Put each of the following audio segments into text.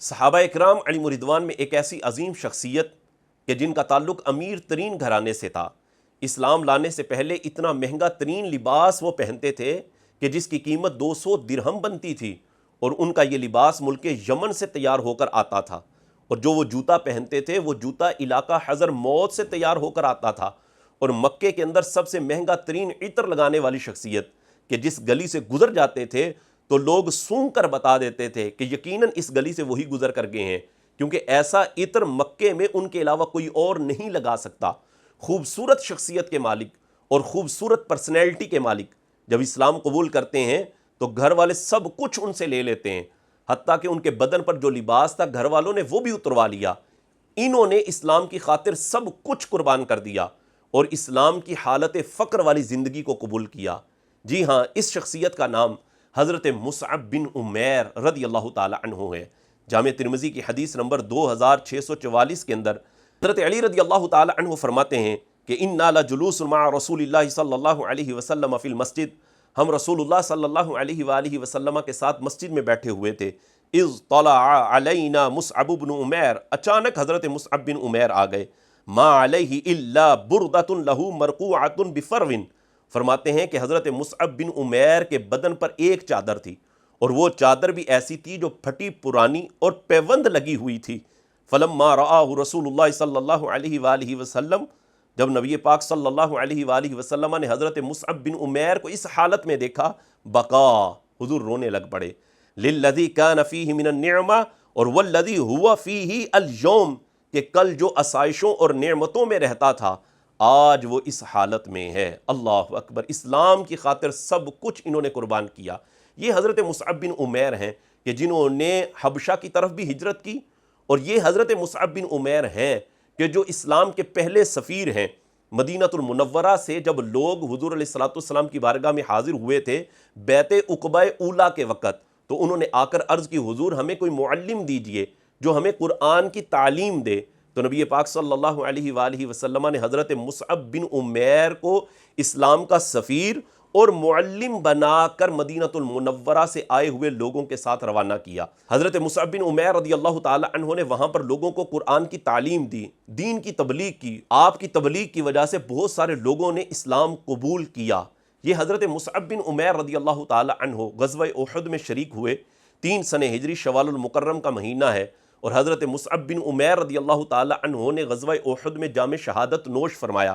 صحابہ اکرام علیہم رضوان میں ایک ایسی عظیم شخصیت کہ جن کا تعلق امیر ترین گھرانے سے تھا، اسلام لانے سے پہلے اتنا مہنگا ترین لباس وہ پہنتے تھے کہ جس کی قیمت 200 درہم بنتی تھی، اور ان کا یہ لباس ملک یمن سے تیار ہو کر آتا تھا، اور جو وہ جوتا پہنتے تھے وہ جوتا علاقہ حضر موت سے تیار ہو کر آتا تھا، اور مکے کے اندر سب سے مہنگا ترین عطر لگانے والی شخصیت کہ جس گلی سے گزر جاتے تھے تو لوگ سونگ کر بتا دیتے تھے کہ یقیناً اس گلی سے وہی گزر کر گئے ہیں، کیونکہ ایسا عطر مکے میں ان کے علاوہ کوئی اور نہیں لگا سکتا۔ خوبصورت شخصیت کے مالک اور خوبصورت پرسنالٹی کے مالک جب اسلام قبول کرتے ہیں تو گھر والے سب کچھ ان سے لے لیتے ہیں، حتیٰ کہ ان کے بدن پر جو لباس تھا گھر والوں نے وہ بھی اتروا لیا۔ انہوں نے اسلام کی خاطر سب کچھ قربان کر دیا اور اسلام کی حالت فقر والی زندگی کو قبول کیا۔ جی ہاں، اس شخصیت کا نام حضرت مصعب بن عمیر رضی اللہ تعالی عنہ ہے۔ جامع ترمذی کی حدیث نمبر 2644 کے اندر حضرت علی رضی اللہ تعالی عنہ فرماتے ہیں کہ اِنَّا لَجُلُوسٌ مَعَ رسول اللہ صلی اللہ علیہ وسلم فی المسجد، ہم رسول اللہ صلی اللہ علیہ وآلہ وسلم کے ساتھ مسجد میں بیٹھے ہوئے تھے، اِذْ طَلَعَ عَلَيْنَا مُصْعَبُ بْنُ عُمَيْرَ، اچانک حضرت مصعب بن عمیر آ گئے، مَا عَلَيْهِ إِلَّا بُرْدَةٌ لَهُ مَرْقُوعَةٌ بِفَرْوٍ، فرماتے ہیں کہ حضرت مصعب بن عمیر کے بدن پر ایک چادر تھی، اور وہ چادر بھی ایسی تھی جو پھٹی پرانی اور پیوند لگی ہوئی تھی۔ فلما رآہ رسول اللہ صلی اللہ علیہ وآلہ وسلم، جب نبی پاک صلی اللہ علیہ وآلہ وسلم نے حضرت مصعب بن عمیر کو اس حالت میں دیکھا، بقا، حضور رونے لگ پڑے، للذی کان فیہ من النعمہ، اور والذی ہوا فیہ اليوم، کہ کل جو آسائشوں اور نعمتوں میں رہتا تھا آج وہ اس حالت میں ہے۔ اللہ اکبر، اسلام کی خاطر سب کچھ انہوں نے قربان کیا۔ یہ حضرت مصعب بن عمیر ہیں کہ جنہوں نے حبشہ کی طرف بھی ہجرت کی، اور یہ حضرت مصعب بن عمیر ہیں کہ جو اسلام کے پہلے سفیر ہیں۔ مدینہ المنورہ سے جب لوگ حضور علیہ السلام کی بارگاہ میں حاضر ہوئے تھے بیعت عقبہ اولیٰ کے وقت، تو انہوں نے آ کر عرض کی، حضور ہمیں کوئی معلم دیجئے جو ہمیں قرآن کی تعلیم دے۔ تو نبی پاک صلی اللہ علیہ وآلہ وسلم نے حضرت مصعب بن عمیر کو اسلام کا سفیر اور معلم بنا کر مدینہ المنورہ سے آئے ہوئے لوگوں کے ساتھ روانہ کیا۔ حضرت مصعب بن عمیر رضی اللہ تعالی عنہ نے وہاں پر لوگوں کو قرآن کی تعلیم دی، دین کی تبلیغ کی۔ آپ کی تبلیغ کی وجہ سے بہت سارے لوگوں نے اسلام قبول کیا۔ یہ حضرت مصعب بن عمیر رضی اللہ تعالی عنہ غزوہ احد میں شریک ہوئے۔ 3 سنہ ہجری شوال المکرم کا مہینہ ہے، اور حضرت مصعب بن عمیر رضی اللہ تعالی عنہ نے غزوہ احد میں جام شہادت نوش فرمایا،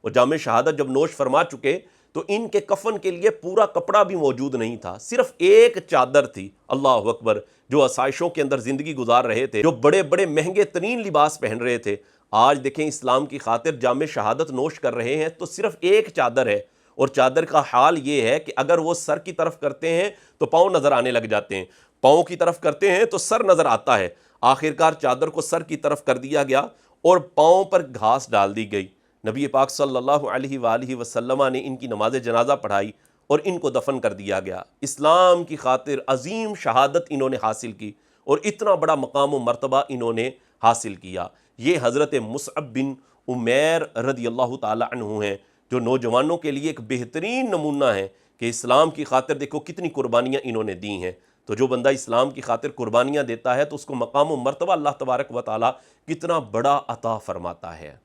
اور جام شہادت جب نوش فرما چکے تو ان کے کفن کے لیے پورا کپڑا بھی موجود نہیں تھا، صرف ایک چادر تھی۔ اللہ اکبر، جو آسائشوں کے اندر زندگی گزار رہے تھے، جو بڑے بڑے مہنگے ترین لباس پہن رہے تھے، آج دیکھیں اسلام کی خاطر جام شہادت نوش کر رہے ہیں تو صرف ایک چادر ہے، اور چادر کا حال یہ ہے کہ اگر وہ سر کی طرف کرتے ہیں تو پاؤں نظر آنے لگ جاتے ہیں، پاؤں کی طرف کرتے ہیں تو سر نظر آتا ہے۔ آخرکار چادر کو سر کی طرف کر دیا گیا اور پاؤں پر گھاس ڈال دی گئی۔ نبی پاک صلی اللہ علیہ وآلہ وسلم نے ان کی نماز جنازہ پڑھائی اور ان کو دفن کر دیا گیا۔ اسلام کی خاطر عظیم شہادت انہوں نے حاصل کی، اور اتنا بڑا مقام و مرتبہ انہوں نے حاصل کیا۔ یہ حضرت مصعب بن عمیر رضی اللہ تعالی عنہ ہیں، جو نوجوانوں کے لیے ایک بہترین نمونہ ہیں کہ اسلام کی خاطر دیکھو کتنی قربانیاں انہوں نے دی ہیں۔ تو جو بندہ اسلام کی خاطر قربانیاں دیتا ہے تو اس کو مقام و مرتبہ اللہ تبارک و تعالی کتنا بڑا عطا فرماتا ہے۔